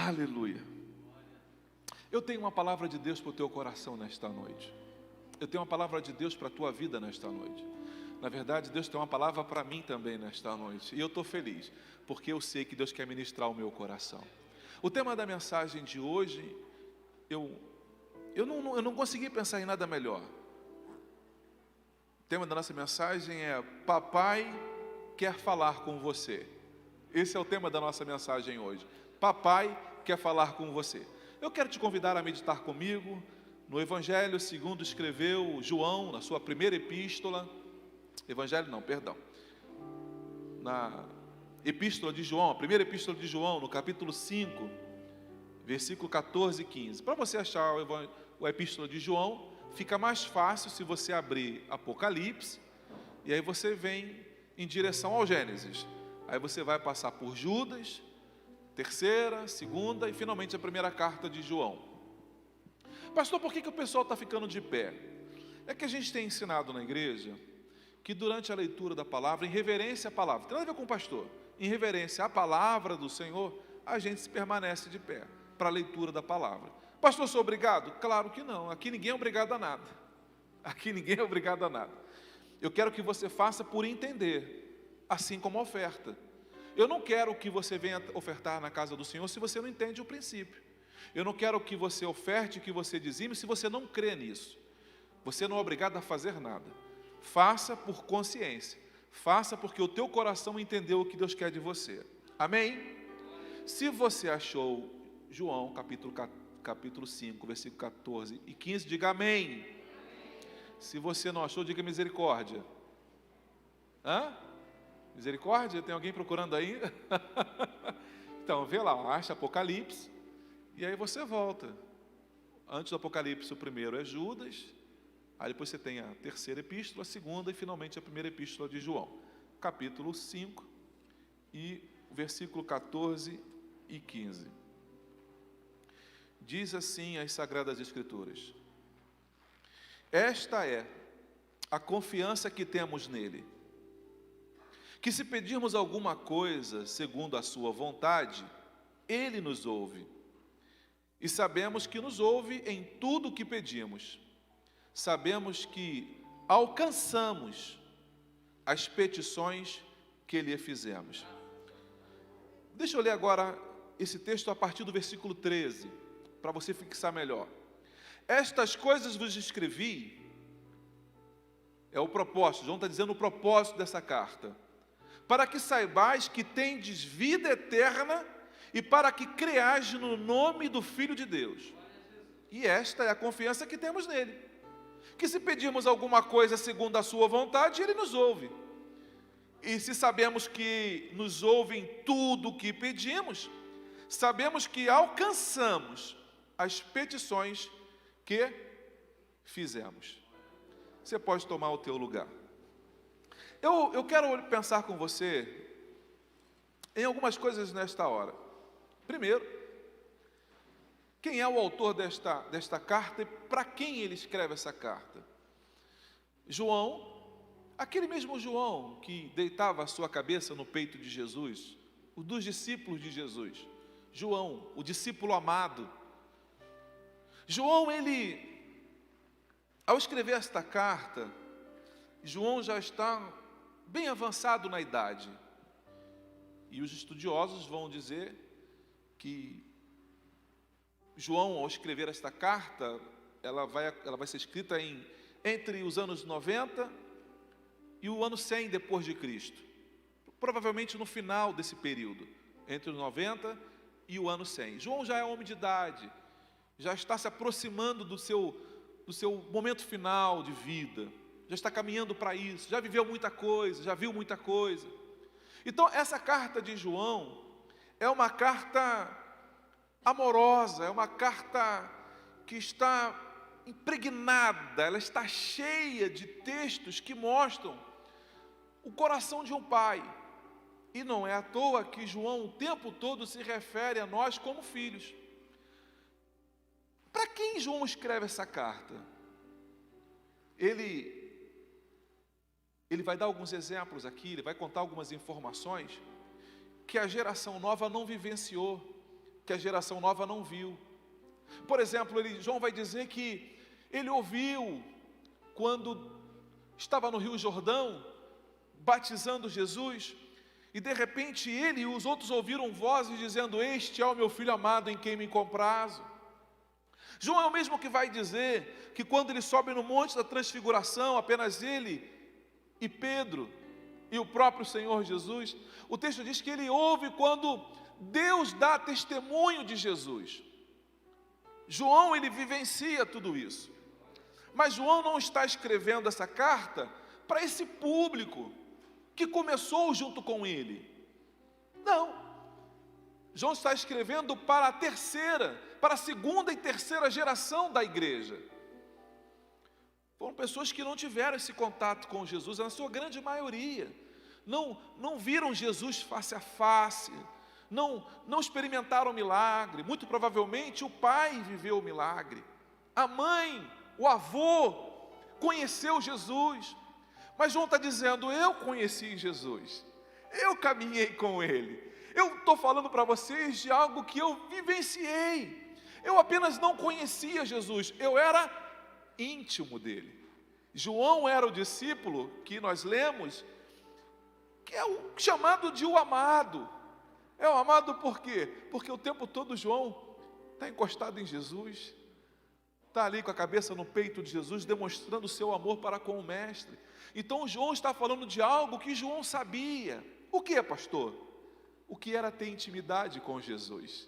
Aleluia. Eu tenho uma palavra de Deus para o teu coração nesta noite. Eu tenho uma palavra de Deus para a tua vida nesta noite. Na verdade, Deus tem uma palavra para mim também nesta noite. E eu estou feliz, porque eu sei que Deus quer ministrar o meu coração. O tema da mensagem de hoje, eu não consegui pensar em nada melhor. O tema da nossa mensagem é: Papai quer falar com você. Esse é o tema da nossa mensagem hoje. Papai quer falar com você. Eu quero te convidar a meditar comigo no Evangelho segundo escreveu João, na sua primeira epístola. Na epístola de João, a primeira epístola de João, no capítulo 5, versículo 14 e 15. Para você achar a epístola de João, fica mais fácil se você abrir Apocalipse, e aí você vem em direção ao Gênesis. Aí você vai passar por Judas, terceira, segunda e finalmente a primeira carta de João. Pastor, por que o pessoal está ficando de pé? É que a gente tem ensinado na igreja que durante a leitura da palavra, em reverência à palavra, tem nada a ver com o pastor, em reverência à palavra do Senhor, a gente se permanece de pé para a leitura da palavra. Pastor, sou obrigado? Claro que não, aqui ninguém é obrigado a nada. Aqui ninguém é obrigado a nada. Eu quero que você faça por entender, assim como a oferta. Eu não quero que você venha ofertar na casa do Senhor se você não entende o princípio. Eu não quero que você oferte, que você dizime, se você não crê nisso. Você não é obrigado a fazer nada. Faça por consciência. Faça porque o teu coração entendeu o que Deus quer de você. Amém? Se você achou João, capítulo 5, versículo 14 e 15, diga amém. Se você não achou, diga misericórdia. Misericórdia? Tem alguém procurando aí? Então, vê lá, acha Apocalipse, e aí você volta. Antes do Apocalipse, o primeiro é Judas, aí depois você tem a terceira epístola, a segunda e finalmente a primeira epístola de João. Capítulo 5 e versículo 14 e 15. Diz assim as Sagradas Escrituras: esta é a confiança que temos nele, que se pedirmos alguma coisa segundo a sua vontade, ele nos ouve. E sabemos que nos ouve em tudo o que pedimos. Sabemos que alcançamos as petições que lhe fizemos. Deixa eu ler agora esse texto a partir do versículo 13, para você fixar melhor. Estas coisas vos escrevi, é o propósito, João está dizendo o propósito dessa carta, para que saibais que tendes vida eterna e para que creais no nome do Filho de Deus. E esta é a confiança que temos nele, que se pedirmos alguma coisa segundo a sua vontade, ele nos ouve. E se sabemos que nos ouve em tudo o que pedimos, sabemos que alcançamos as petições que fizemos. Você pode tomar o teu lugar. Eu quero pensar com você em algumas coisas nesta hora. Primeiro, quem é o autor desta carta e para quem ele escreve essa carta? João, aquele mesmo João que deitava a sua cabeça no peito de Jesus, um dos discípulos de Jesus. João, o discípulo amado. João, ao escrever esta carta, João já está bem avançado na idade. E os estudiosos vão dizer que João, ao escrever esta carta, ela vai ser escrita entre os anos 90 e o ano 100 depois de Cristo. Provavelmente no final desse período, entre os 90 e o ano 100. João já é homem de idade, já está se aproximando do seu momento final de vida, já está caminhando para isso, já viveu muita coisa, já viu muita coisa. Então, essa carta de João é uma carta amorosa, é uma carta que está impregnada, ela está cheia de textos que mostram o coração de um pai. E não é à toa que João o tempo todo se refere a nós como filhos. Para quem João escreve essa carta? Ele vai dar alguns exemplos aqui, ele vai contar algumas informações que a geração nova não vivenciou. que a geração nova não viu. Por exemplo, João vai dizer que ele ouviu quando estava no Rio Jordão, batizando Jesus, e de repente ele e os outros ouviram vozes dizendo: este é o meu filho amado em quem me comprazo. João é o mesmo que vai dizer que quando ele sobe no monte da transfiguração, apenas ele e Pedro e o próprio Senhor Jesus, o texto diz que ele ouve quando Deus dá testemunho de Jesus. João, ele vivencia tudo isso. Mas João não está escrevendo essa carta para esse público que começou junto com ele. Não. João está escrevendo para a segunda e terceira geração da igreja. Foram pessoas que não tiveram esse contato com Jesus, na sua grande maioria. Não viram Jesus face a face, não experimentaram o milagre. Muito provavelmente o pai viveu o milagre, a mãe, o avô conheceu Jesus. Mas João está dizendo: eu conheci Jesus, eu caminhei com Ele. Eu estou falando para vocês de algo que eu vivenciei. Eu apenas não conhecia Jesus, eu era íntimo dele. João era o discípulo que nós lemos, que é o chamado de o amado. É o amado por quê? Porque o tempo todo João está encostado em Jesus, está ali com a cabeça no peito de Jesus, demonstrando o seu amor para com o Mestre. Então João está falando de algo que João sabia. O que é, pastor? O que era ter intimidade com Jesus.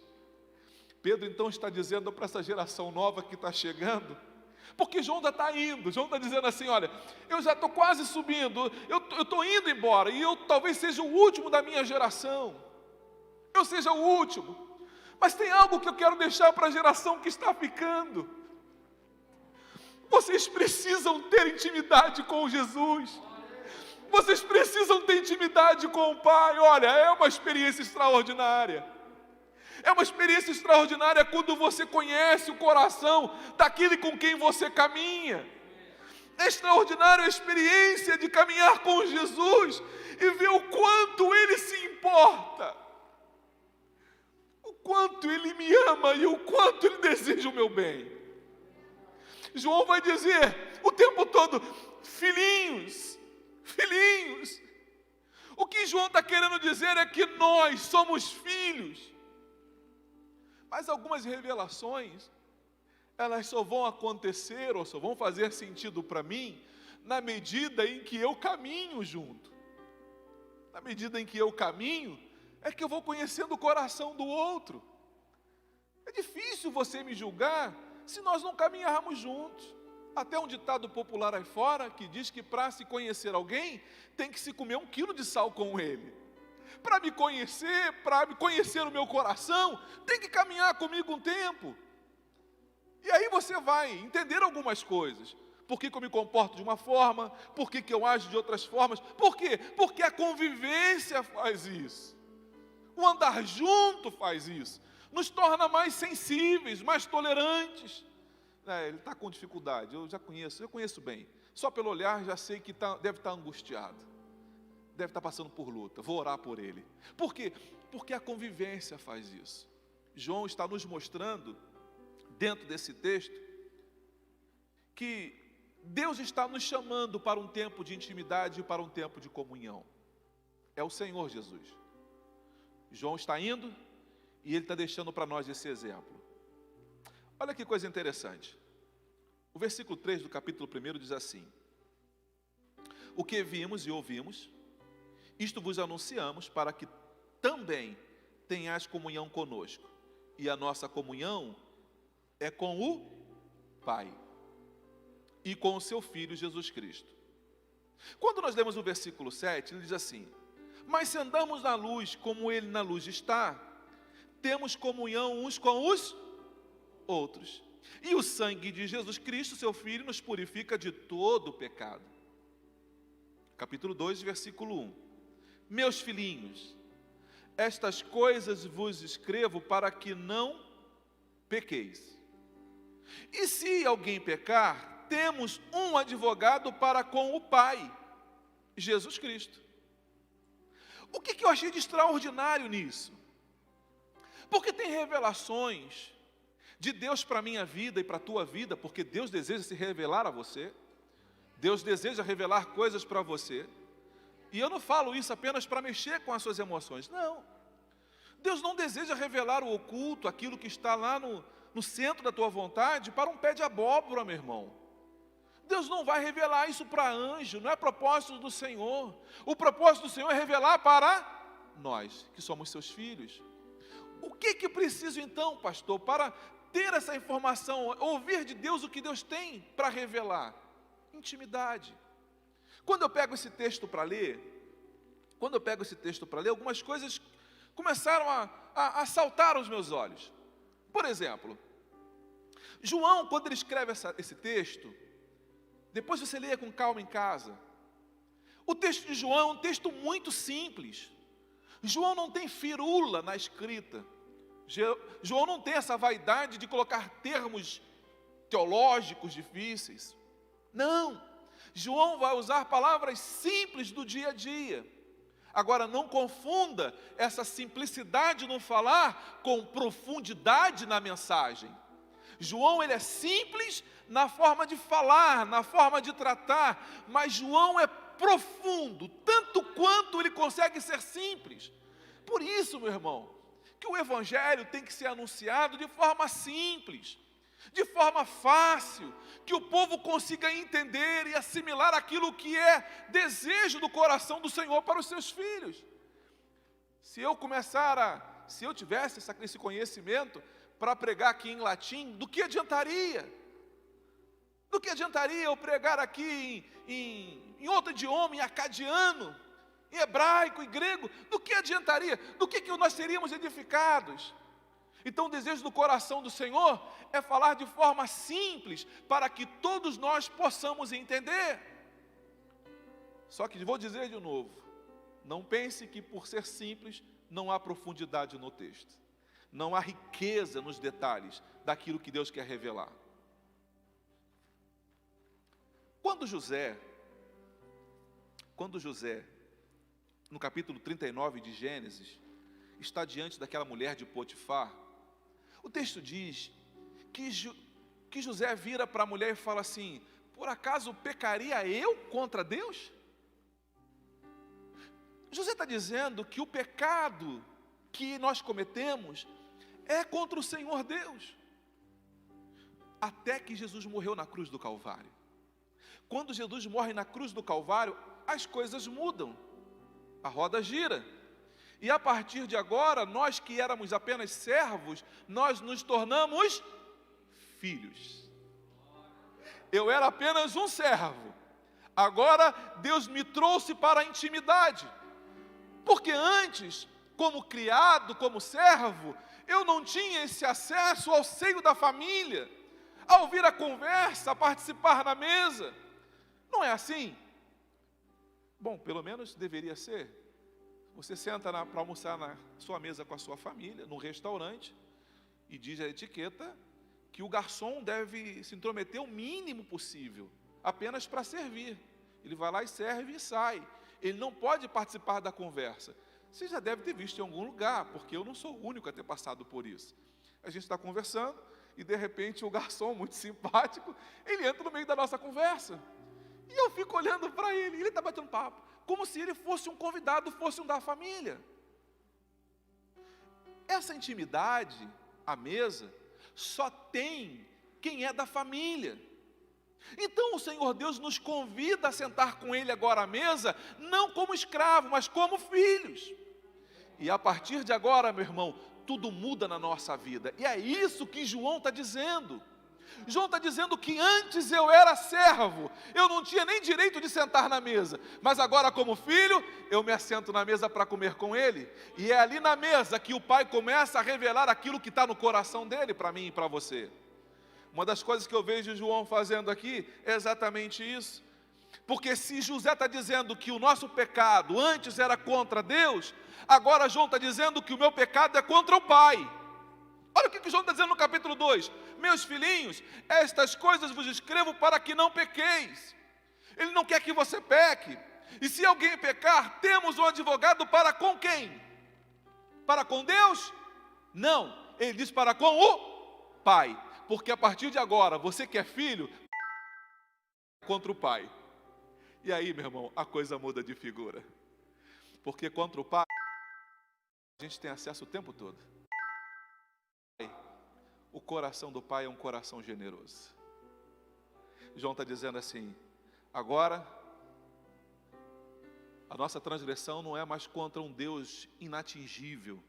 Pedro então está dizendo para essa geração nova que está chegando, porque João ainda está indo, João está dizendo assim: olha, eu já estou quase subindo, eu estou indo embora, e eu talvez seja o último da minha geração, eu seja o último, mas tem algo que eu quero deixar para a geração que está ficando. Vocês precisam ter intimidade com Jesus, vocês precisam ter intimidade com o Pai. Olha, é uma experiência extraordinária. É uma experiência extraordinária quando você conhece o coração daquele com quem você caminha. É extraordinária a experiência de caminhar com Jesus e ver o quanto Ele se importa, o quanto Ele me ama e o quanto Ele deseja o meu bem. João vai dizer o tempo todo: filhinhos, filhinhos. O que João está querendo dizer é que nós somos filhos. Mas algumas revelações, elas só vão acontecer ou só vão fazer sentido para mim na medida em que eu caminho junto. Na medida em que eu caminho, é que eu vou conhecendo o coração do outro. É difícil você me julgar se nós não caminharmos juntos. Até um ditado popular aí fora que diz que para se conhecer alguém, tem que se comer 1 quilo de sal com ele. Para me conhecer o meu coração, tem que caminhar comigo um tempo. E aí você vai entender algumas coisas. Por que eu me comporto de uma forma? Por que eu ajo de outras formas? Por quê? Porque a convivência faz isso. O andar junto faz isso. Nos torna mais sensíveis, mais tolerantes. Ele está com dificuldade, eu conheço bem. Só pelo olhar já sei que deve estar angustiado. Deve estar passando por luta, vou orar por ele. Por quê? Porque a convivência faz isso. João está nos mostrando, dentro desse texto, que Deus está nos chamando para um tempo de intimidade e para um tempo de comunhão. É o Senhor Jesus. João está indo e ele está deixando para nós esse exemplo. Olha que coisa interessante. O versículo 3 do capítulo 1 diz assim: o que vimos e ouvimos, isto vos anunciamos, para que também tenhais comunhão conosco. E a nossa comunhão é com o Pai e com o seu Filho Jesus Cristo. Quando nós lemos o versículo 7, ele diz assim: mas se andamos na luz como Ele na luz está, temos comunhão uns com os outros. E o sangue de Jesus Cristo, seu Filho, nos purifica de todo o pecado. Capítulo 2, versículo 1. Meus filhinhos, estas coisas vos escrevo para que não pequeis. E se alguém pecar, temos um advogado para com o Pai, Jesus Cristo. O que eu achei de extraordinário nisso? Porque tem revelações de Deus para a minha vida e para a tua vida, porque Deus deseja se revelar a você. Deus deseja revelar coisas para você. E eu não falo isso apenas para mexer com as suas emoções, não. Deus não deseja revelar o oculto, aquilo que está lá no centro da tua vontade, para um pé de abóbora, meu irmão. Deus não vai revelar isso para anjo, não é propósito do Senhor. O propósito do Senhor é revelar para nós, que somos seus filhos. O que preciso então, pastor, para ter essa informação, ouvir de Deus o que Deus tem para revelar? Intimidade. Quando eu pego esse texto para ler, algumas coisas começaram a saltar aos meus olhos. Por exemplo, João, quando ele escreve esse texto, depois você leia com calma em casa. O texto de João é um texto muito simples. João não tem firula na escrita. João não tem essa vaidade de colocar termos teológicos difíceis. Não. João vai usar palavras simples do dia a dia. Agora, não confunda essa simplicidade no falar com profundidade na mensagem. João, ele é simples na forma de falar, na forma de tratar, mas João é profundo, tanto quanto ele consegue ser simples. Por isso, meu irmão, que o Evangelho tem que ser anunciado de forma simples, de forma fácil, que o povo consiga entender e assimilar aquilo que é desejo do coração do Senhor para os seus filhos. Se eu tivesse esse conhecimento para pregar aqui em latim, do que adiantaria? Do que adiantaria eu pregar aqui em outro idioma, em acadiano, em hebraico, em grego? Do que adiantaria? Do que nós seríamos edificados? Então o desejo do coração do Senhor é falar de forma simples, para que todos nós possamos entender. Só que vou dizer de novo, não pense que por ser simples não há profundidade no texto. Não há riqueza nos detalhes daquilo que Deus quer revelar. Quando José, no capítulo 39 de Gênesis, está diante daquela mulher de Potifar, o texto diz que José vira para a mulher e fala assim: por acaso pecaria eu contra Deus? José está dizendo que o pecado que nós cometemos é contra o Senhor Deus. Até que Jesus morreu na cruz do Calvário. Quando Jesus morre na cruz do Calvário, as coisas mudam, a roda gira. E a partir de agora, nós que éramos apenas servos, nós nos tornamos filhos. Eu era apenas um servo. Agora Deus me trouxe para a intimidade. Porque antes, como criado, como servo, eu não tinha esse acesso ao seio da família, a ouvir a conversa, a participar na mesa. Não é assim? Bom, pelo menos deveria ser. Você senta para almoçar na sua mesa com a sua família, num restaurante, e diz a etiqueta que o garçom deve se intrometer o mínimo possível, apenas para servir. Ele vai lá e serve e sai. Ele não pode participar da conversa. Você já deve ter visto em algum lugar, porque eu não sou o único a ter passado por isso. A gente está conversando e de repente o garçom, muito simpático, ele entra no meio da nossa conversa. E eu fico olhando para ele, e ele está batendo papo, como se ele fosse um convidado, fosse um da família. Essa intimidade, à mesa, só tem quem é da família. Então o Senhor Deus nos convida a sentar com Ele agora à mesa, não como escravo, mas como filhos. E a partir de agora, meu irmão, tudo muda na nossa vida. E é isso que João está dizendo. João está dizendo que antes eu era servo, eu não tinha nem direito de sentar na mesa, mas agora como filho, eu me assento na mesa para comer com ele, e é ali na mesa que o Pai começa a revelar aquilo que está no coração dele para mim e para você. Uma das coisas que eu vejo João fazendo aqui é exatamente isso, porque se José está dizendo que o nosso pecado antes era contra Deus, agora João está dizendo que o meu pecado é contra o Pai. Olha o que João está dizendo no capítulo 2. Meus filhinhos, estas coisas vos escrevo para que não pequeis. Ele não quer que você peque. E se alguém pecar, temos um advogado para com quem? Para com Deus? Não, ele diz para com o pai. Porque a partir de agora, você que é filho, contra o pai. E aí, meu irmão, a coisa muda de figura. Porque contra o pai, a gente tem acesso o tempo todo. O coração do pai é um coração generoso. João está dizendo assim: agora, a nossa transgressão não é mais contra um Deus inatingível,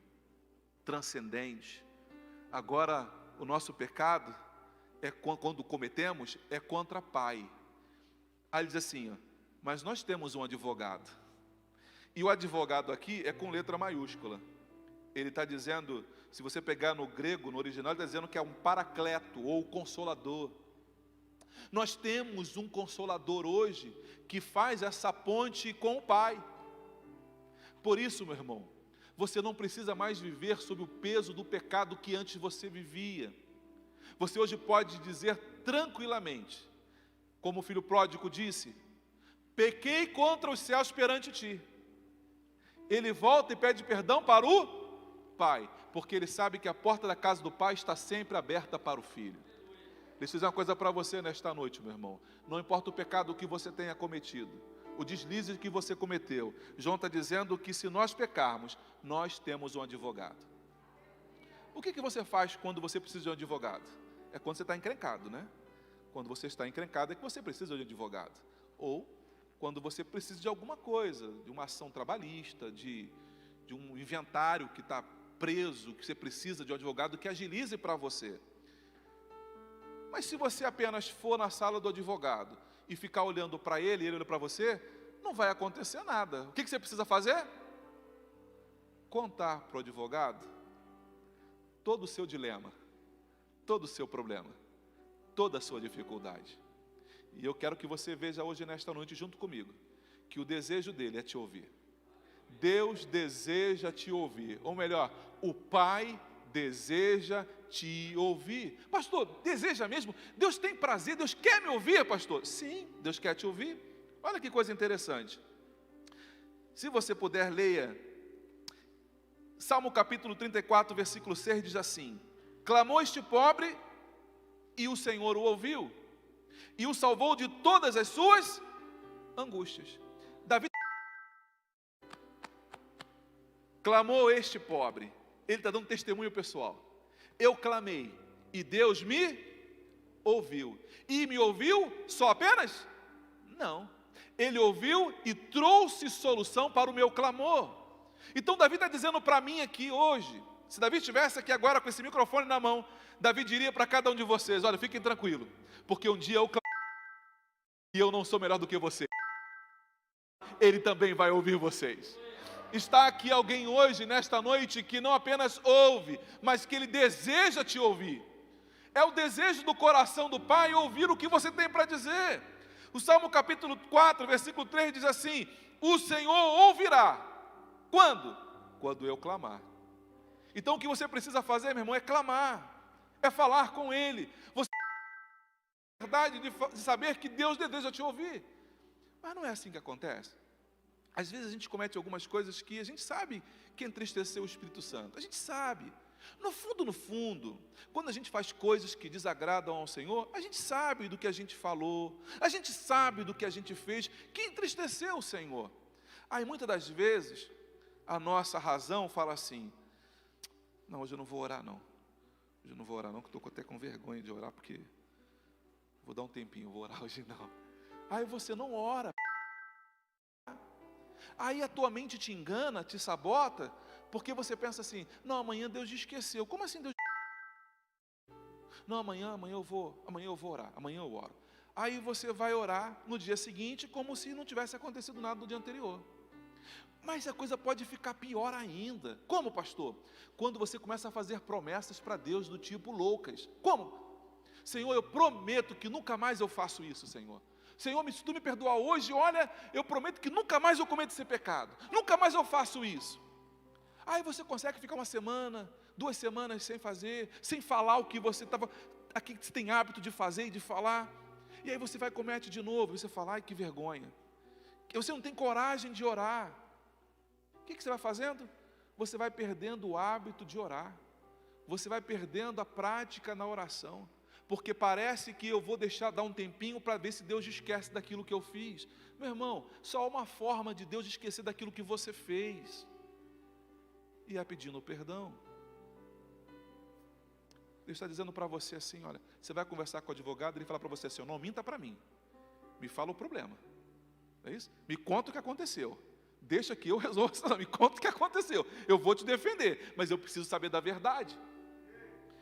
transcendente. Agora, o nosso pecado, quando cometemos, é contra pai. Aí ele diz assim, ó, mas nós temos um advogado. E o advogado aqui é com letra maiúscula. Ele está dizendo, se você pegar no grego, no original, ele está dizendo que é um paracleto, ou consolador. Nós temos um consolador hoje, que faz essa ponte com o Pai. Por isso, meu irmão, você não precisa mais viver sob o peso do pecado que antes você vivia. Você hoje pode dizer tranquilamente, como o filho pródigo disse: pequei contra os céus perante ti. Ele volta e pede perdão para o Pai, porque ele sabe que a porta da casa do Pai está sempre aberta para o filho. Deixa eu dizer uma coisa para você nesta noite, meu irmão. Não importa o pecado que você tenha cometido, o deslize que você cometeu, João está dizendo que se nós pecarmos, nós temos um advogado. O que você faz quando você precisa de um advogado? É quando você está encrencado, né? Quando você está encrencado é que você precisa de um advogado. Ou quando você precisa de alguma coisa, de uma ação trabalhista, de um inventário que está preso, que você precisa de um advogado que agilize para você. Mas se você apenas for na sala do advogado e ficar olhando para ele e ele olhando para você, não vai acontecer nada. O que você precisa fazer? Contar para o advogado todo o seu dilema, todo o seu problema, toda a sua dificuldade. E eu quero que você veja hoje, nesta noite, junto comigo, que o desejo dele é te ouvir. Deus deseja te ouvir, ou melhor, o Pai deseja te ouvir. Pastor, deseja mesmo? Deus tem prazer, Deus quer me ouvir, pastor? Sim, Deus quer te ouvir. Olha que coisa interessante. Se você puder, leia. Salmo capítulo 34, versículo 6, diz assim: clamou este pobre, e o Senhor o ouviu, e o salvou de todas as suas angústias. Davi clamou este pobre. Ele está dando testemunho pessoal. Eu clamei e Deus me ouviu. E me ouviu só apenas? Não. Ele ouviu e trouxe solução para o meu clamor. Então Davi está dizendo para mim aqui hoje, se Davi estivesse aqui agora com esse microfone na mão, Davi diria para cada um de vocês: olha, fiquem tranquilos, porque um dia eu clamei e eu não sou melhor do que você. Ele também vai ouvir vocês. Está aqui alguém hoje, nesta noite, que não apenas ouve, mas que ele deseja te ouvir. É o desejo do coração do Pai ouvir o que você tem para dizer. O Salmo capítulo 4, versículo 3 diz assim: o Senhor ouvirá. Quando? Quando eu clamar. Então o que você precisa fazer, meu irmão, é clamar, é falar com Ele. Você tem a verdade de saber que Deus deseja te ouvir. Mas não é assim que acontece. Às vezes a gente comete algumas coisas que a gente sabe que entristeceu o Espírito Santo. A gente sabe. No fundo, quando a gente faz coisas que desagradam ao Senhor, a gente sabe do que a gente falou, a gente sabe do que a gente fez, que entristeceu o Senhor. Aí muitas das vezes, a nossa razão fala assim: não, hoje eu não vou orar não. Hoje eu não vou orar não, que estou até com vergonha de orar, porque vou dar um tempinho, vou orar hoje não. Aí você não ora. Aí a tua mente te engana, te sabota, porque você pensa assim: não, amanhã Deus esqueceu. Como assim Deus? Não, amanhã eu vou orar, amanhã eu oro. Aí você vai orar no dia seguinte como se não tivesse acontecido nada no dia anterior. Mas a coisa pode ficar pior ainda. Como, pastor? Quando você começa a fazer promessas para Deus do tipo loucas. Como? Senhor, eu prometo que nunca mais eu faço isso, Senhor. Senhor, se tu me perdoar hoje, olha, eu prometo que nunca mais eu cometo esse pecado. Nunca mais eu faço isso. Aí você consegue ficar uma semana, 2 semanas sem fazer, sem falar o que você estava, aqui você tem hábito de fazer e de falar. E aí você vai e comete de novo, e você fala: ai, que vergonha. Você não tem coragem de orar. O que você vai fazendo? Você vai perdendo o hábito de orar. você vai perdendo a prática na oração, porque parece que eu vou dar um tempinho para ver se Deus esquece daquilo que eu fiz. Meu irmão, só há uma forma de Deus esquecer daquilo que você fez, e é pedindo perdão. Deus está dizendo para você assim, olha, você vai conversar com o advogado, ele fala para você assim, não minta para mim, me fala o problema, é isso? Me conta o que aconteceu, deixa que eu resolvo, não, me conta o que aconteceu, eu vou te defender, mas eu preciso saber da verdade.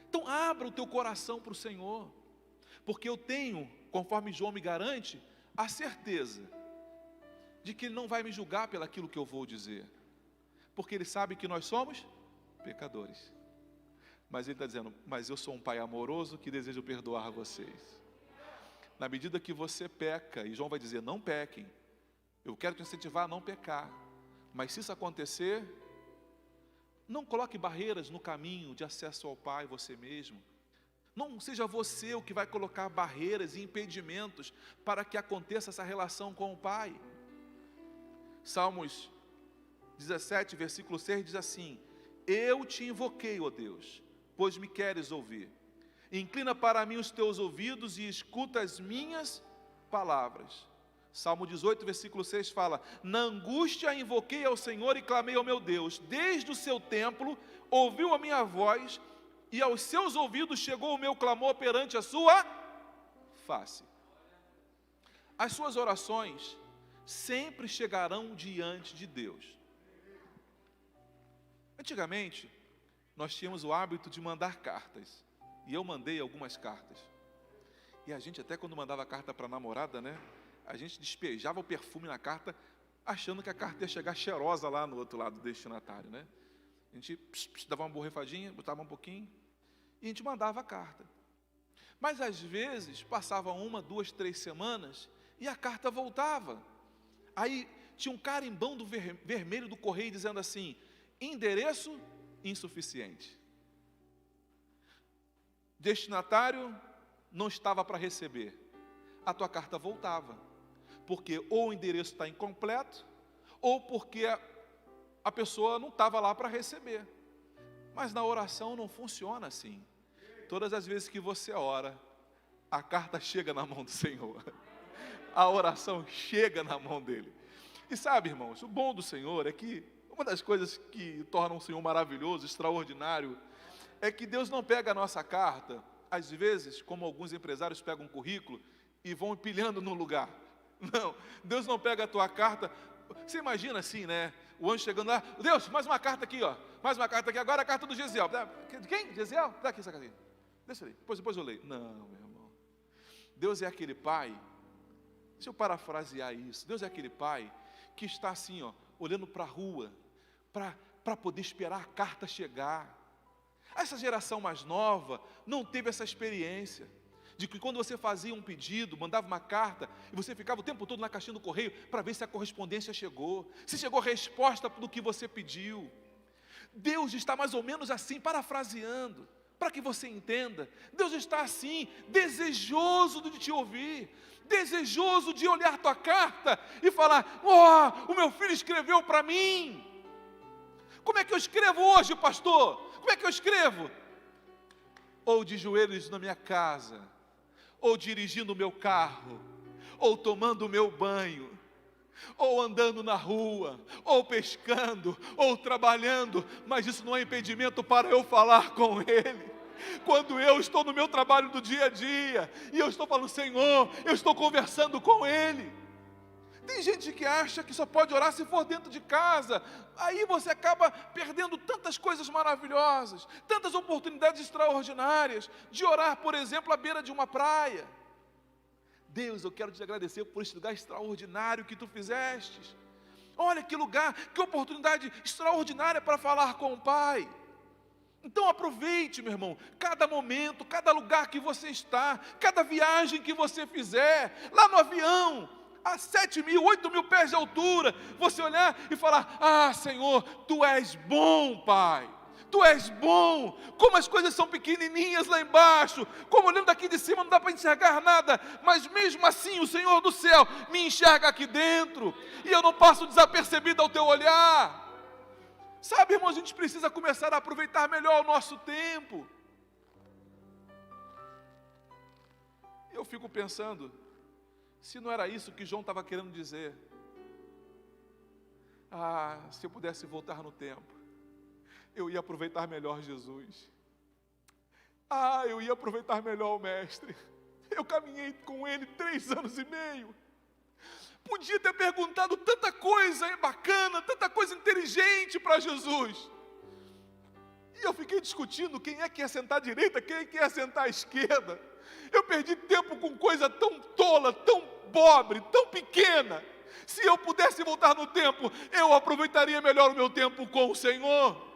Então abra o teu coração para o Senhor, porque eu tenho, conforme João me garante, a certeza de que Ele não vai me julgar pelaquilo que eu vou dizer, porque Ele sabe que nós somos pecadores. Mas Ele está dizendo, mas eu sou um Pai amoroso que deseja perdoar vocês. Na medida que você peca, e João vai dizer, não pequem, eu quero te incentivar a não pecar, mas se isso acontecer, não coloque barreiras no caminho de acesso ao Pai você mesmo. Não seja você o que vai colocar barreiras e impedimentos para que aconteça essa relação com o Pai. Salmos 17, versículo 6 diz assim, eu te invoquei, ó Deus, pois me queres ouvir. Inclina para mim os teus ouvidos e escuta as minhas palavras. Salmo 18, versículo 6 fala, na angústia invoquei ao Senhor e clamei ao meu Deus, desde o seu templo ouviu a minha voz e aos seus ouvidos chegou o meu clamor perante a sua face. As suas orações sempre chegarão diante de Deus. Antigamente, nós tínhamos o hábito de mandar cartas, e eu mandei algumas cartas, e a gente até quando mandava carta para a namorada, né, a gente despejava o perfume na carta, achando que a carta ia chegar cheirosa lá no outro lado do destinatário, né? A gente dava uma borrifadinha, botava um pouquinho, e a gente mandava a carta. Mas às vezes, passava 1, 2, 3 semanas, e a carta voltava. Aí tinha um carimbão vermelho do correio dizendo assim, endereço insuficiente. Destinatário não estava para receber. A tua carta voltava. Porque ou o endereço está incompleto, ou porque a pessoa não estava lá para receber. Mas na oração não funciona assim. Todas as vezes que você ora, a carta chega na mão do Senhor. A oração chega na mão dele. E sabe, irmãos, o bom do Senhor é que uma das coisas que tornam o Senhor maravilhoso, extraordinário, é que Deus não pega a nossa carta, às vezes, como alguns empresários pegam um currículo e vão empilhando no lugar. Não, Deus não pega a tua carta. Você imagina assim, né? O anjo chegando lá, Deus, mais uma carta aqui, ó. Mais uma carta aqui, agora a carta do Gesiel. De quem? Gesiel? Dá aqui essa carta. Deixa ali, depois eu leio. Não, meu irmão. Deus é aquele pai, deixa eu parafrasear isso. Deus é aquele pai que está assim, ó, olhando para a rua, para poder esperar a carta chegar. Essa geração mais nova não teve essa experiência de que quando você fazia um pedido, mandava uma carta, e você ficava o tempo todo na caixinha do correio para ver se a correspondência chegou, se chegou a resposta do que você pediu. Deus está mais ou menos assim, parafraseando, para que você entenda. Deus está assim, desejoso de te ouvir, desejoso de olhar tua carta e falar, o meu filho escreveu para mim. Como é que eu escrevo hoje, pastor? Como é que eu escrevo? Ou de joelhos na minha casa, ou dirigindo o meu carro, ou tomando o meu banho, ou andando na rua, ou pescando, ou trabalhando, mas isso não é impedimento para eu falar com Ele. Quando eu estou no meu trabalho do dia a dia, e eu estou falando, Senhor, eu estou conversando com Ele. Tem gente que acha que só pode orar se for dentro de casa. Aí você acaba perdendo tantas coisas maravilhosas, tantas oportunidades extraordinárias, de orar, por exemplo, à beira de uma praia. Deus, eu quero te agradecer por esse lugar extraordinário que Tu fizeste. Olha que lugar, que oportunidade extraordinária para falar com o Pai. Então aproveite, meu irmão, cada momento, cada lugar que você está, cada viagem que você fizer, lá no avião, a 7.000, 8.000 pés de altura, você olhar e falar, Senhor, Tu és bom, Pai, Tu és bom, como as coisas são pequenininhas lá embaixo, como olhando daqui de cima não dá para enxergar nada, mas mesmo assim o Senhor do céu me enxerga aqui dentro, e eu não passo desapercebido ao Teu olhar. Sabe, irmãos, a gente precisa começar a aproveitar melhor o nosso tempo. Eu fico pensando, se não era isso que João estava querendo dizer. Se eu pudesse voltar no tempo, eu ia aproveitar melhor Jesus. Eu ia aproveitar melhor o Mestre. Eu caminhei com ele 3 anos e meio. Podia ter perguntado tanta coisa bacana, tanta coisa inteligente para Jesus. E eu fiquei discutindo quem é que ia sentar à direita, quem é que ia sentar à esquerda. Eu perdi tempo com coisa tão tola, tão pobre, tão pequena. Se eu pudesse voltar no tempo, eu aproveitaria melhor o meu tempo com o Senhor.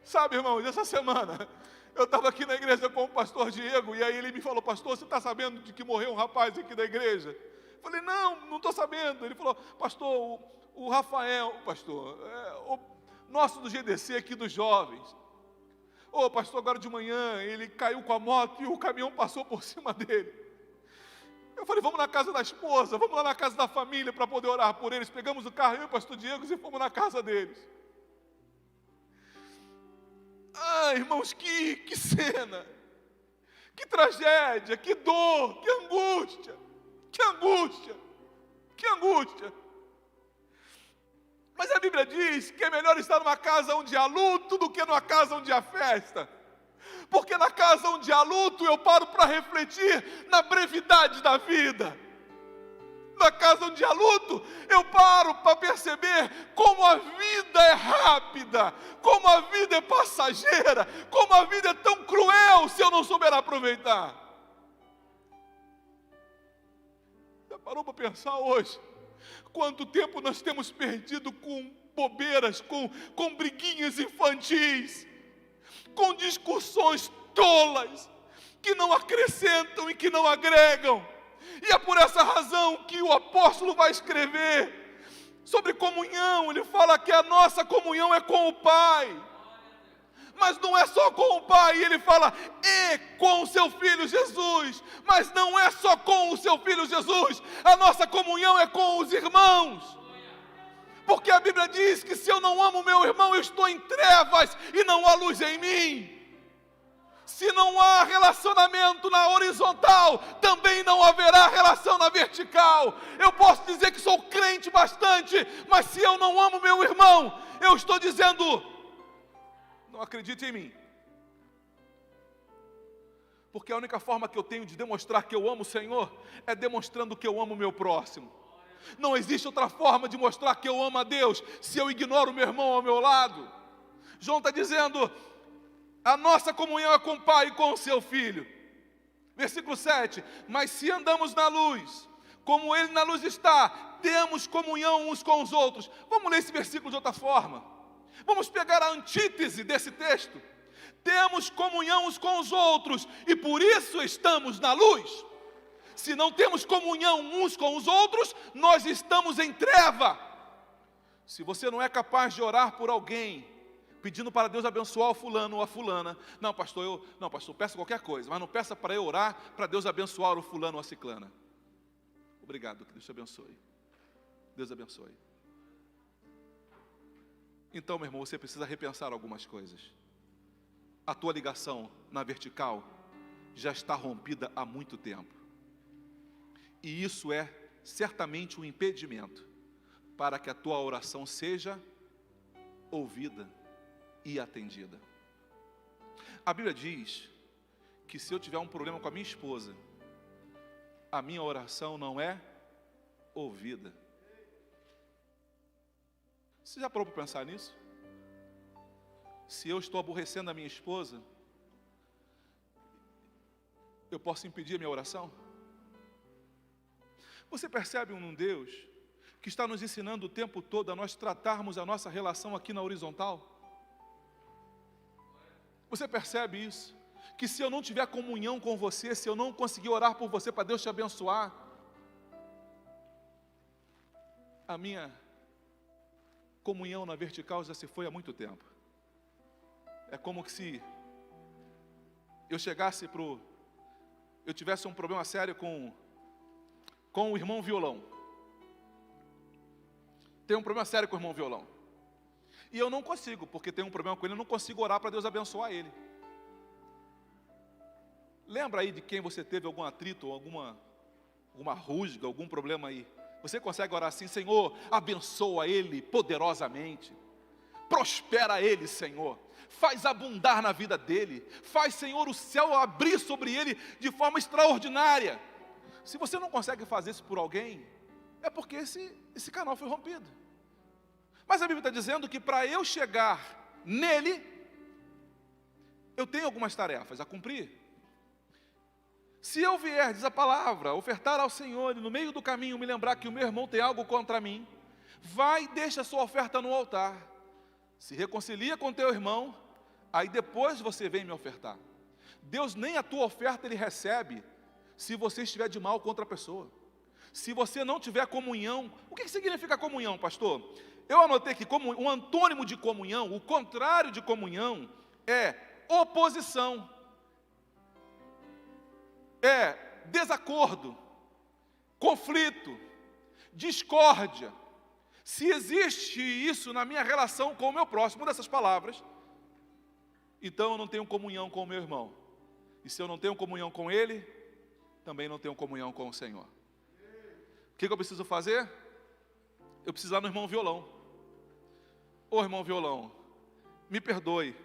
Sabe, irmãos, essa semana eu estava aqui na igreja com o pastor Diego, e aí ele me falou: pastor, você está sabendo de que morreu um rapaz aqui da igreja? Eu falei: não estou sabendo. Ele falou: pastor, o Rafael, pastor, o nosso do GDC aqui dos jovens. Pastor, agora de manhã ele caiu com a moto e o caminhão passou por cima dele. Eu falei: vamos na casa da esposa, vamos lá na casa da família para poder orar por eles. Pegamos o carro, eu e o pastor Diego, e fomos na casa deles. Irmãos, que cena, que tragédia, que dor, que angústia, que angústia, que angústia. Mas a Bíblia diz que é melhor estar numa casa onde há luto do que numa casa onde há festa. Porque na casa onde há luto eu paro para refletir na brevidade da vida. Na casa onde há luto, eu paro para perceber como a vida é rápida, como a vida é passageira, como a vida é tão cruel se eu não souber aproveitar. Já parou para pensar hoje? Quanto tempo nós temos perdido com bobeiras, com briguinhas infantis, com discussões tolas, que não acrescentam e que não agregam. E é por essa razão que o apóstolo vai escrever sobre comunhão. Ele fala que a nossa comunhão é com o Pai. Mas não é só com o Pai. Ele fala, e com o seu Filho Jesus. Mas não é só com o seu Filho Jesus. A nossa comunhão é com os irmãos. Porque a Bíblia diz que se eu não amo meu irmão, eu estou em trevas e não há luz em mim. Se não há relacionamento na horizontal, também não haverá relação na vertical. Eu posso dizer que sou crente bastante, mas se eu não amo meu irmão, eu estou dizendo, não acredite em mim. Porque a única forma que eu tenho de demonstrar que eu amo o Senhor, é demonstrando que eu amo o meu próximo. Não existe outra forma de mostrar que eu amo a Deus, se eu ignoro o meu irmão ao meu lado. João está dizendo, a nossa comunhão é com o Pai e com o seu Filho. Versículo 7. Mas se andamos na luz, como Ele na luz está, temos comunhão uns com os outros. Vamos ler esse versículo de outra forma. Vamos pegar a antítese desse texto. Temos comunhão uns com os outros e por isso estamos na luz. Se não temos comunhão uns com os outros, nós estamos em treva. Se você não é capaz de orar por alguém, pedindo para Deus abençoar o fulano ou a fulana. Não, pastor, peça qualquer coisa, mas não peça para eu orar para Deus abençoar o fulano ou a ciclana. Obrigado, que Deus te abençoe. Deus abençoe. Então, meu irmão, você precisa repensar algumas coisas. A tua ligação na vertical já está rompida há muito tempo. E isso é certamente um impedimento para que a tua oração seja ouvida e atendida. A Bíblia diz que se eu tiver um problema com a minha esposa, a minha oração não é ouvida. Você já parou para pensar nisso? Se eu estou aborrecendo a minha esposa, eu posso impedir a minha oração? Você percebe um Deus que está nos ensinando o tempo todo a nós tratarmos a nossa relação aqui na horizontal? Você percebe isso? Que se eu não tiver comunhão com você, se eu não conseguir orar por você para Deus te abençoar, a minha comunhão na vertical já se foi há muito tempo. É como que se eu chegasse eu tivesse um problema sério com o irmão violão. Tenho um problema sério com o irmão violão. E eu não consigo, porque tenho um problema com ele, eu não consigo orar para Deus abençoar ele. Lembra aí de quem você teve algum atrito, ou alguma rusga, algum problema aí? Você consegue orar assim: Senhor, abençoa ele poderosamente. Prospera ele, Senhor. Faz abundar na vida dele. Faz, Senhor, o céu abrir sobre ele de forma extraordinária. Se você não consegue fazer isso por alguém, é porque esse canal foi rompido. Mas a Bíblia está dizendo que para eu chegar nele, eu tenho algumas tarefas a cumprir. Se eu vier, diz a palavra, ofertar ao Senhor e no meio do caminho me lembrar que o meu irmão tem algo contra mim, vai e deixa a sua oferta no altar. Se reconcilia com teu irmão, aí depois você vem me ofertar. Deus nem a tua oferta Ele recebe se você estiver de mal contra a pessoa. Se você não tiver comunhão. O que significa comunhão, pastor? Eu anotei que um antônimo de comunhão, o contrário de comunhão, é oposição, é desacordo, conflito, discórdia. Se existe isso na minha relação com o meu próximo, dessas palavras, então eu não tenho comunhão com o meu irmão. E se eu não tenho comunhão com ele, também não tenho comunhão com o Senhor. O que eu preciso fazer? Eu preciso ir lá no irmão violão. Ô irmão violão, me perdoe,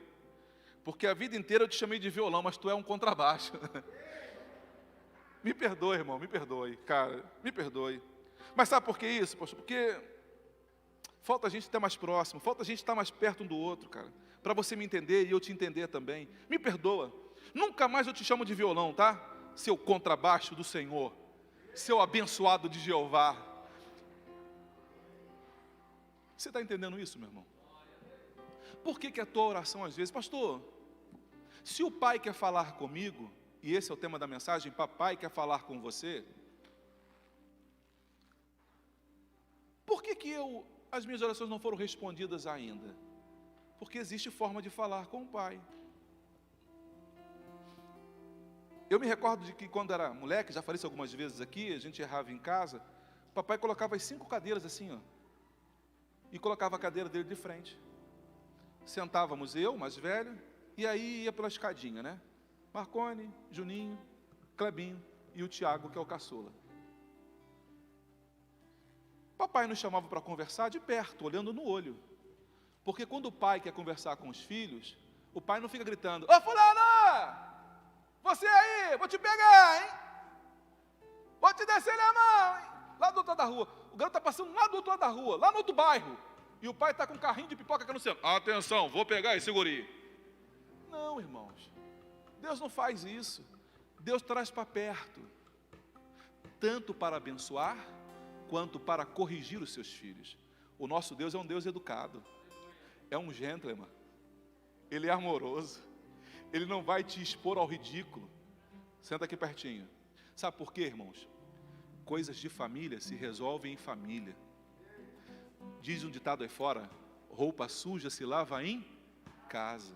porque a vida inteira eu te chamei de violão, mas tu é um contrabaixo. Me perdoe, irmão, me perdoe, cara, me perdoe. Mas sabe por que isso, pastor? Porque falta a gente estar mais próximo, falta a gente estar mais perto um do outro, cara, para você me entender e eu te entender também. Me perdoa, nunca mais eu te chamo de violão, tá? Seu contrabaixo do Senhor, seu abençoado de Jeová. Você está entendendo isso, meu irmão? Por que a tua oração às vezes, pastor, se o pai quer falar comigo, e esse é o tema da mensagem, papai quer falar com você, por que as minhas orações não foram respondidas ainda? Porque existe forma de falar com o pai. Eu me recordo de que quando era moleque, já falei isso algumas vezes aqui, a gente errava em casa, o papai colocava as 5 cadeiras assim, ó, e colocava a cadeira dele de frente. Sentávamos eu, mais velho, e aí ia pela escadinha, né? Marcone, Juninho, Clebinho e o Tiago, que é o caçula. Papai nos chamava para conversar de perto, olhando no olho. Porque quando o pai quer conversar com os filhos, o pai não fica gritando: ô fulano, você aí, vou te pegar, hein? Vou te descer a mão, hein? Lá do outro lado da rua. O garoto está passando lá do outro lado da rua, lá no outro bairro. E o pai está com um carrinho de pipoca aqui no centro. Atenção, vou pegar esse guri. Não, irmãos. Deus não faz isso. Deus traz para perto. Tanto para abençoar, quanto para corrigir os seus filhos. O nosso Deus é um Deus educado. É um gentleman. Ele é amoroso. Ele não vai te expor ao ridículo. Senta aqui pertinho. Sabe por quê, irmãos? Coisas de família se resolvem em família. Diz um ditado aí fora: roupa suja se lava em casa.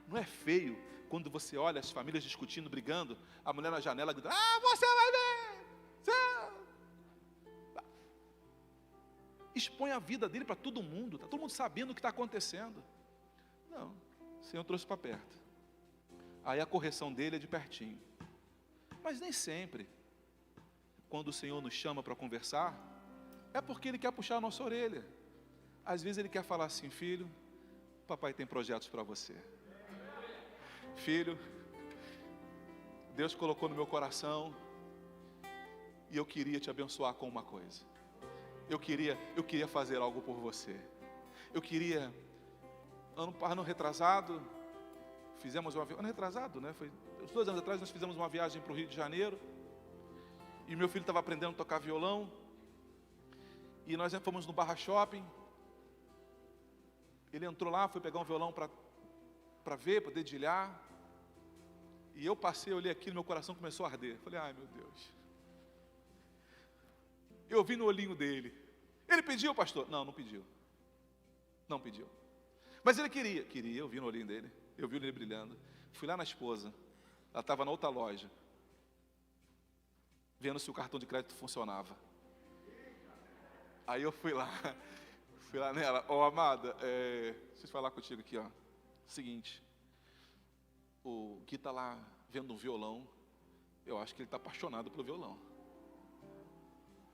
Não é feio quando você olha as famílias discutindo, brigando, a mulher na janela gritando: ah, você vai ver! Você... Expõe a vida dele para todo mundo, está todo mundo sabendo o que está acontecendo. Não, o Senhor trouxe para perto. Aí a correção dele é de pertinho. Mas nem sempre, quando o Senhor nos chama para conversar, é porque Ele quer puxar a nossa orelha. Às vezes Ele quer falar assim: filho, papai tem projetos para você. Filho, Deus colocou no meu coração e eu queria te abençoar com uma coisa. Eu queria fazer algo por você. Eu queria, ano retrasado, ano retrasado, né? Foi uns 2 anos atrás, nós fizemos uma viagem para o Rio de Janeiro. E meu filho estava aprendendo a tocar violão. E nós fomos no Barra Shopping. Ele entrou lá, foi pegar um violão para ver, para dedilhar. E eu passei, olhei aquilo, meu coração começou a arder. Falei: ai meu Deus. Eu vi no olhinho dele. Ele pediu, pastor? Não, não pediu. Não pediu. Mas ele queria, eu vi no olhinho dele. Eu vi ele brilhando. Fui lá na esposa. Ela estava na outra loja, vendo se o cartão de crédito funcionava. Aí eu fui lá nela, amada, deixa eu falar contigo aqui, seguinte, o Gui está lá vendo um violão, eu acho que ele está apaixonado pelo violão.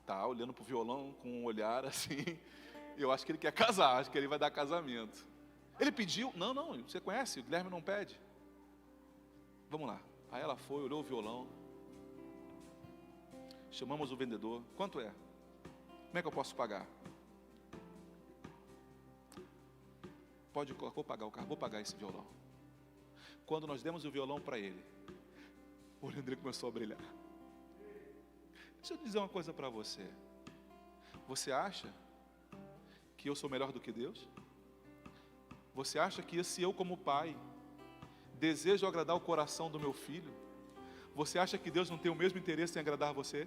Tá olhando para o violão com um olhar assim, eu acho que ele quer casar, acho que ele vai dar casamento. Ele pediu, não, você conhece, o Guilherme não pede. Vamos lá. Aí ela foi, olhou o violão, chamamos o vendedor, quanto é? Como é que eu posso pagar? Pode colocar, vou pagar o carro, vou pagar esse violão. Quando nós demos o violão para ele, o olho dele começou a brilhar. Deixa eu dizer uma coisa para você. Você acha que eu sou melhor do que Deus? Você acha que se eu como pai desejo agradar o coração do meu filho, você acha que Deus não tem o mesmo interesse em agradar você?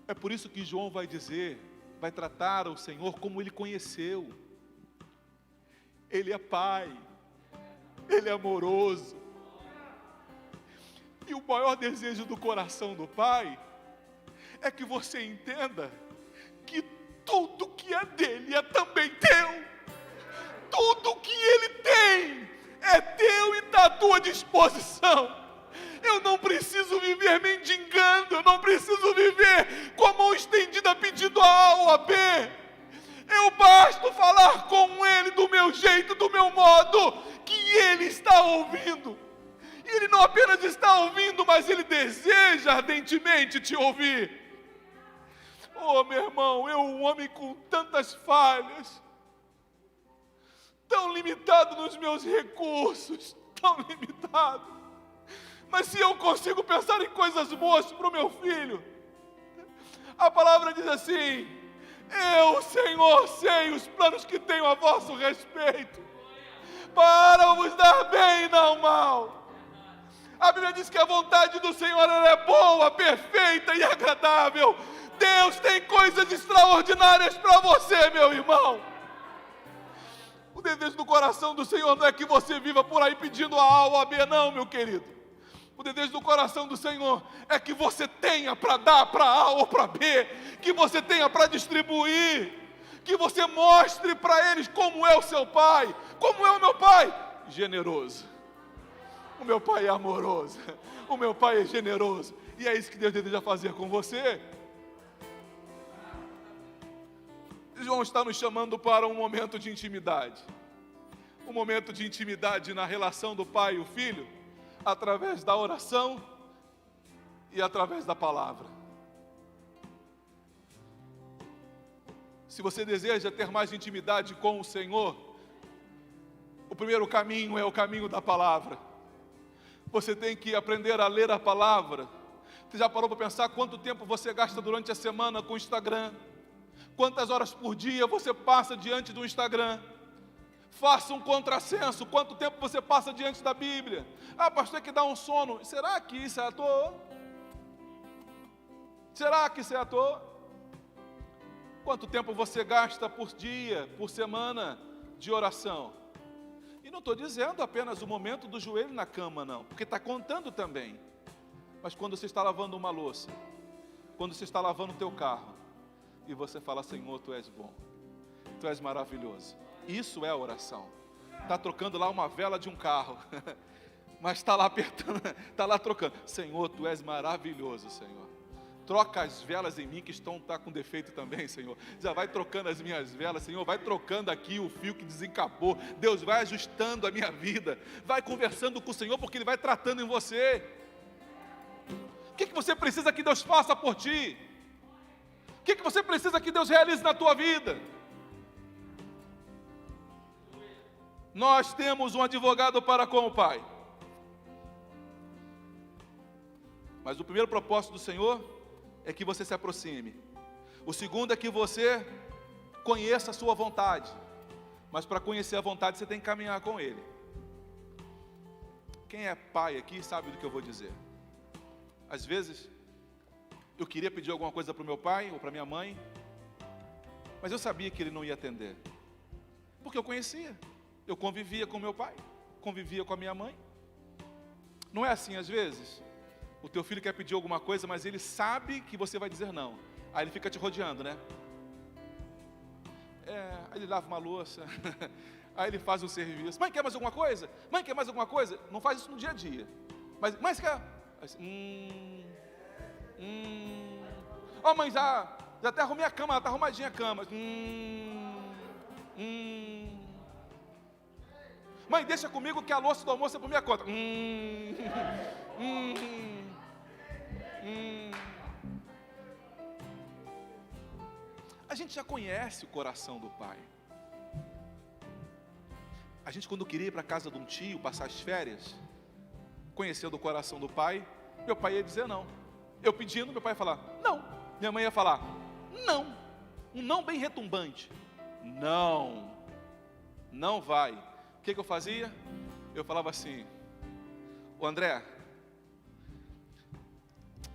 É por isso que João vai dizer, vai tratar o Senhor como Ele conheceu. Ele é pai, Ele é amoroso. E o maior desejo do coração do pai é que você entenda que tudo que é dele é também teu. Tudo que ele tem é teu e está à tua disposição. Eu não preciso viver mendigando, eu não preciso viver com a mão estendida pedindo A ou a B. Eu basto falar com ele do meu jeito, do meu modo, que ele está ouvindo. E ele não apenas está ouvindo, mas ele deseja ardentemente te ouvir. Oh, meu irmão, eu, um homem com tantas falhas, tão limitado nos meus recursos, tão limitado. Mas se eu consigo pensar em coisas boas para o meu filho, a palavra diz assim: eu, Senhor, sei os planos que tenho a vosso respeito, para vos dar bem e não mal. A Bíblia diz que a vontade do Senhor ela é boa, perfeita e agradável. Deus tem coisas extraordinárias para você, meu irmão. O desejo do coração do Senhor não é que você viva por aí pedindo a A ou a B, não, meu querido. O desejo do coração do Senhor é que você tenha para dar para A ou para B, que você tenha para distribuir, que você mostre para eles como é o seu pai, como é o meu pai, generoso. O meu pai é amoroso, o meu pai é generoso, e é isso que Deus deseja fazer com você. João está nos chamando para um momento de intimidade, um momento de intimidade na relação do pai e o filho, através da oração e através da palavra. Se você deseja ter mais intimidade com o Senhor, o primeiro caminho é o caminho da palavra. Você tem que aprender a ler a palavra. Você já parou para pensar quanto tempo você gasta durante a semana com o Instagram? Quantas horas por dia você passa diante do Instagram? Faça um contrassenso. Quanto tempo você passa diante da Bíblia? Ah, pastor, é que dá um sono. Será que isso é à toa? Será que isso é à toa? Quanto tempo você gasta por dia, por semana de oração? E não estou dizendo apenas o momento do joelho na cama, não, porque está contando também. Mas quando você está lavando uma louça, quando você está lavando o teu carro, e você fala: Senhor, Tu és bom, Tu és maravilhoso. Isso é oração. Está trocando lá uma vela de um carro, mas está lá apertando, está lá trocando. Senhor, Tu és maravilhoso, Senhor. Troca as velas em mim que estão com defeito também, Senhor. Já vai trocando as minhas velas, Senhor. Vai trocando aqui o fio que desencapou. Deus vai ajustando a minha vida. Vai conversando com o Senhor, porque Ele vai tratando em você. O que você precisa que Deus faça por ti? O que você precisa que Deus realize na tua vida? Nós temos um advogado para com o Pai. Mas o primeiro propósito do Senhor é que você se aproxime. O segundo é que você conheça a sua vontade. Mas para conhecer a vontade você tem que caminhar com Ele. Quem é pai aqui sabe do que eu vou dizer. Às vezes eu queria pedir alguma coisa para o meu pai ou para minha mãe, mas eu sabia que ele não ia atender, porque eu conhecia, eu convivia com meu pai, convivia com a minha mãe. Não é assim às vezes? O teu filho quer pedir alguma coisa, mas ele sabe que você vai dizer não. Aí ele fica te rodeando, né? Aí ele lava uma louça, aí ele faz um serviço. Mãe, quer mais alguma coisa? Mãe, quer mais alguma coisa? Não faz isso no dia a dia. Mas, mãe, você quer? Ó, mãe, já até arrumei a cama, ela está arrumadinha a cama. Mãe, deixa comigo que a louça do almoço é por minha conta. A gente já conhece o coração do pai. A gente, quando queria ir para a casa de um tio, passar as férias, conhecendo o coração do pai, meu pai ia dizer não. Eu pedindo, meu pai ia falar não. Minha mãe ia falar não. Um não bem retumbante. Não. Não vai. O que eu fazia? Eu falava assim: ô André,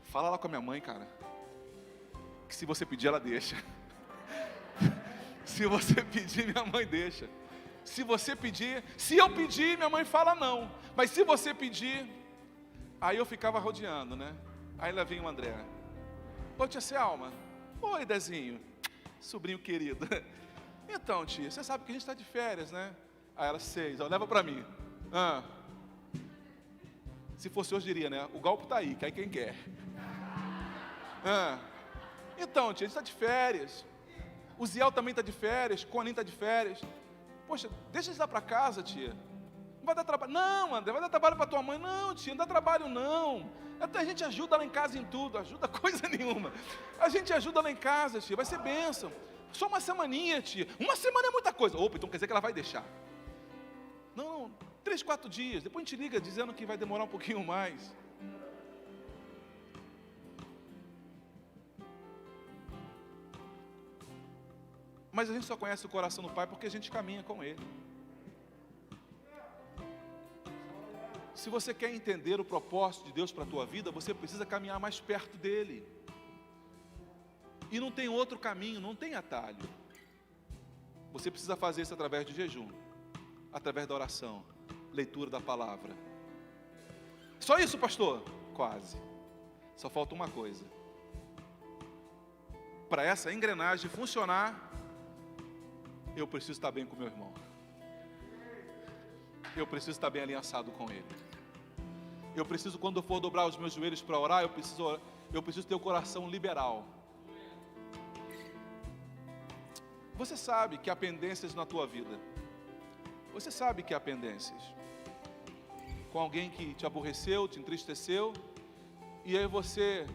fala lá com a minha mãe, cara, que se você pedir, ela deixa. Se você pedir, minha mãe deixa. Se você pedir, se eu pedir, minha mãe fala não. Mas se você pedir, aí eu ficava rodeando, né? Aí lá vinha o André. Ô tia Selma, oi Dezinho, sobrinho querido. Então tia, você sabe que a gente está de férias, né? Aí ela, 6, ó, leva para mim. Se fosse hoje diria, né? O golpe tá aí, cai quem quer. Então tia, a gente está de férias. O Ziel também está de férias, o Conin está de férias. Poxa, deixa eles lá para casa, tia. Não vai dar trabalho. Não, André, vai dar trabalho para tua mãe. Não, tia, não dá trabalho não. Até a gente ajuda lá em casa em tudo, ajuda coisa nenhuma. A gente ajuda lá em casa, tia, vai ser bênção. Só uma semaninha, tia. Uma semana é muita coisa. Opa, então quer dizer que ela vai deixar. Não, 3, 4 dias. Depois a gente liga dizendo que vai demorar um pouquinho mais. Mas a gente só conhece o coração do pai porque a gente caminha com ele. Se você quer entender o propósito de Deus para a tua vida, você precisa caminhar mais perto dele. E não tem outro caminho, não tem atalho. Você precisa fazer isso através de jejum, através da oração, leitura da palavra. Só isso, pastor? Quase. Só falta uma coisa. Para essa engrenagem funcionar, eu preciso estar bem com meu irmão. Eu preciso estar bem aliançado com ele. Eu preciso, quando eu for dobrar os meus joelhos para orar, eu preciso ter o coração liberal. Você sabe que há pendências na tua vida. Você sabe que há pendências. Com alguém que te aborreceu, te entristeceu, e aí você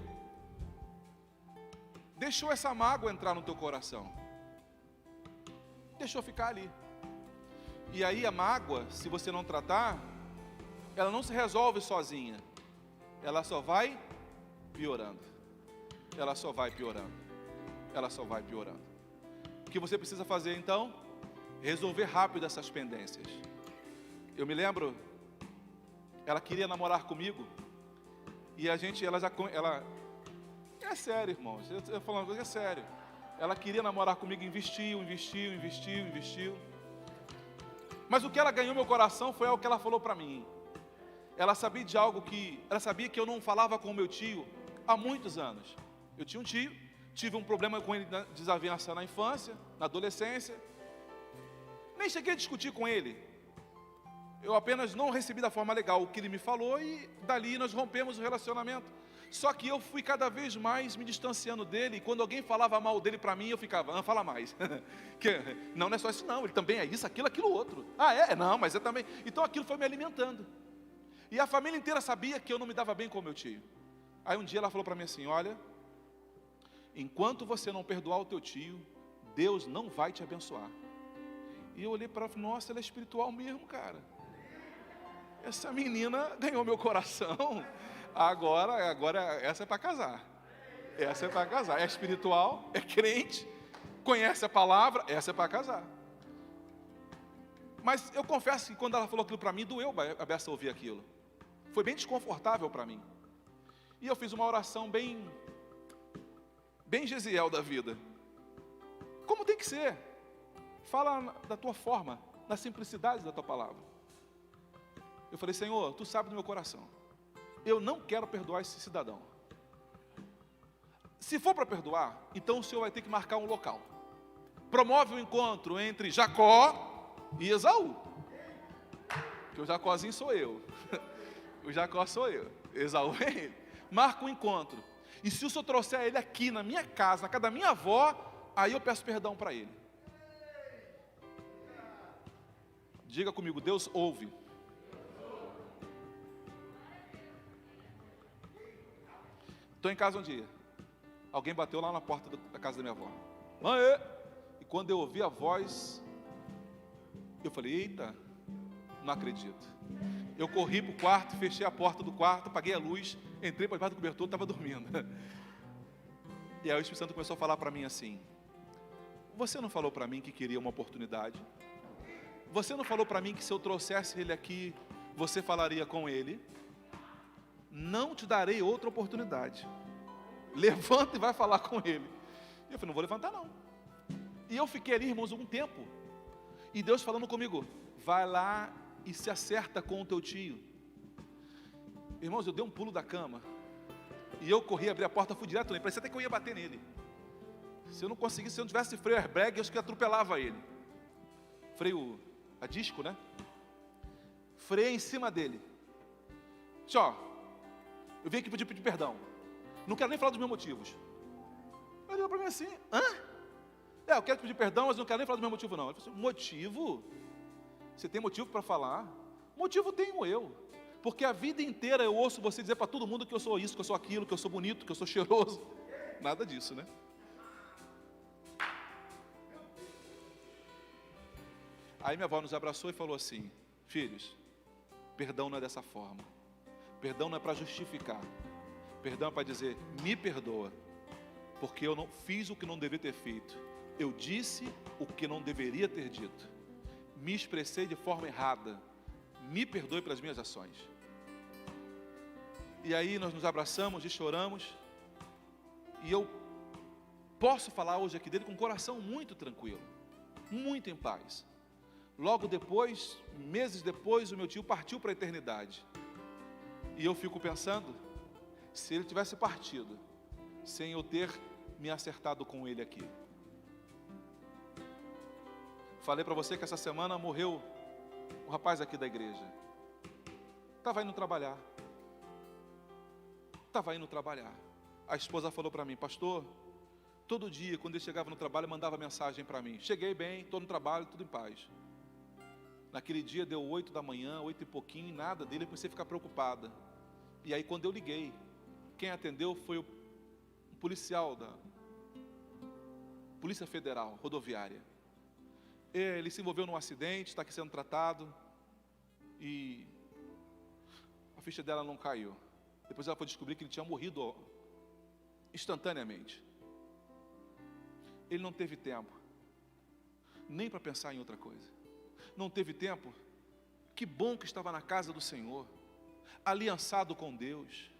deixou essa mágoa entrar no teu coração. Deixou ficar ali. E aí a mágoa, se você não tratar, ela não se resolve sozinha. Ela só vai piorando. Ela só vai piorando. Ela só vai piorando. O que você precisa fazer então? Resolver rápido essas pendências. Eu me lembro, ela queria namorar comigo. E a gente, ela é sério, irmãos. Eu falando uma coisa, é sério. Ela queria namorar comigo, investiu. Mas o que ela ganhou meu coração foi algo que ela falou para mim. Ela sabia de algo ela sabia que eu não falava com o meu tio há muitos anos. Eu tinha um tio, tive um problema com ele, desavença na infância, na adolescência. Nem cheguei a discutir com ele. Eu apenas não recebi da forma legal o que ele me falou e dali nós rompemos o relacionamento. Só que eu fui cada vez mais me distanciando dele, e quando alguém falava mal dele para mim, eu ficava, fala mais. Não é só isso não, ele também é isso, aquilo outro. Não, mas eu também. Então aquilo foi me alimentando. E a família inteira sabia que eu não me dava bem com o meu tio. Aí um dia ela falou para mim assim, olha, enquanto você não perdoar o teu tio, Deus não vai te abençoar. E eu olhei para ela e falei, nossa, ela é espiritual mesmo, cara. Essa menina ganhou meu coração. Agora essa é para casar. Essa é para casar. É espiritual, é crente, conhece a palavra, essa é para casar. Mas eu confesso que quando ela falou aquilo para mim, doeu a beça ouvir aquilo. Foi bem desconfortável para mim. E eu fiz uma oração bem Gesiel da vida. Como tem que ser. Fala da tua forma, na simplicidade da tua palavra. Eu falei, Senhor, tu sabes do meu coração. Eu não quero perdoar esse cidadão. Se for para perdoar, então o senhor vai ter que marcar um local. Promove um encontro entre Jacó e Esaú. Que o Jacózinho sou eu. O Jacó sou eu. Esaú é ele. Marca um encontro. E se o senhor trouxer ele aqui na minha casa, na casa da minha avó, aí eu peço perdão para ele. Diga comigo, Deus ouve. Estou em casa um dia. Alguém bateu lá na porta da casa da minha avó. Mãe! E quando eu ouvi a voz, eu falei, eita, não acredito. Eu corri para o quarto, fechei a porta do quarto, apaguei a luz, entrei para debaixo do cobertor, estava dormindo. E aí o Espírito Santo começou a falar para mim assim, você não falou para mim que queria uma oportunidade? Você não falou para mim que se eu trouxesse ele aqui, você falaria com ele? Não te darei outra oportunidade. Levanta e vai falar com ele. E eu falei, não vou levantar não. E eu fiquei ali, irmãos, um tempo. E Deus falando comigo, vai lá e se acerta com o teu tio. Irmãos, eu dei um pulo da cama. E eu corri, abri a porta, fui direto nele. Parecia até que eu ia bater nele. Se eu não conseguisse, se eu não tivesse freio airbag, eu acho que atropelava ele. Freio a disco, né? Freiei em cima dele. Tchau. Eu vim aqui pedir perdão. Não quero nem falar dos meus motivos. Ele olhou para mim assim, hã? Eu quero pedir perdão, mas não quero nem falar do meu motivo não. Ele falou assim, motivo? Você tem motivo para falar? Motivo tenho eu. Porque a vida inteira eu ouço você dizer para todo mundo que eu sou isso, que eu sou aquilo, que eu sou bonito, que eu sou cheiroso. Nada disso, né? Aí minha avó nos abraçou e falou assim, filhos, perdão não é dessa forma. Perdão não é para justificar. Perdão é para dizer, me perdoa. Porque eu não fiz o que não deveria ter feito. Eu disse o que não deveria ter dito. Me expressei de forma errada. Me perdoe pelas minhas ações. E aí nós nos abraçamos e choramos. E eu posso falar hoje aqui dele com o coração muito tranquilo. Muito em paz. Logo depois, meses depois, o meu tio partiu para a eternidade. E eu fico pensando, se ele tivesse partido, sem eu ter me acertado com ele aqui. Falei para você que essa semana morreu um rapaz aqui da igreja. Estava indo trabalhar. A esposa falou para mim, pastor, todo dia quando ele chegava no trabalho, mandava mensagem para mim. Cheguei bem, estou no trabalho, tudo em paz. Naquele dia deu 8 da manhã, 8 e pouquinho, nada dele, eu comecei a ficar preocupada. E aí quando eu liguei, quem atendeu foi um policial da Polícia Federal, rodoviária. Ele se envolveu num acidente, está aqui sendo tratado, e a ficha dela não caiu. Depois ela foi descobrir que ele tinha morrido instantaneamente. Ele não teve tempo, nem para pensar em outra coisa. Não teve tempo, que bom que estava na casa do Senhor, aliançado com Deus,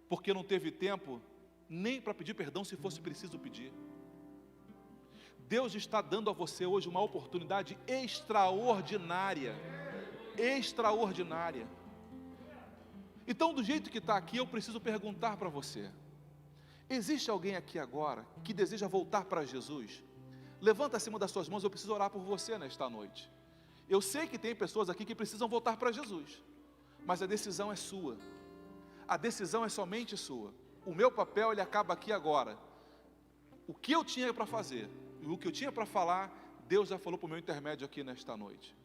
porque não teve tempo nem para pedir perdão se fosse preciso pedir. Deus está dando a você hoje uma oportunidade extraordinária, extraordinária. Então, do jeito que está aqui, eu preciso perguntar para você, existe alguém aqui agora que deseja voltar para Jesus? Levanta acima das suas mãos, eu preciso orar por você nesta noite. Eu sei que tem pessoas aqui que precisam voltar para Jesus, mas a decisão é sua. A decisão é somente sua. O meu papel, ele acaba aqui agora. O que eu tinha para fazer e o que eu tinha para falar, Deus já falou por meu intermédio aqui nesta noite.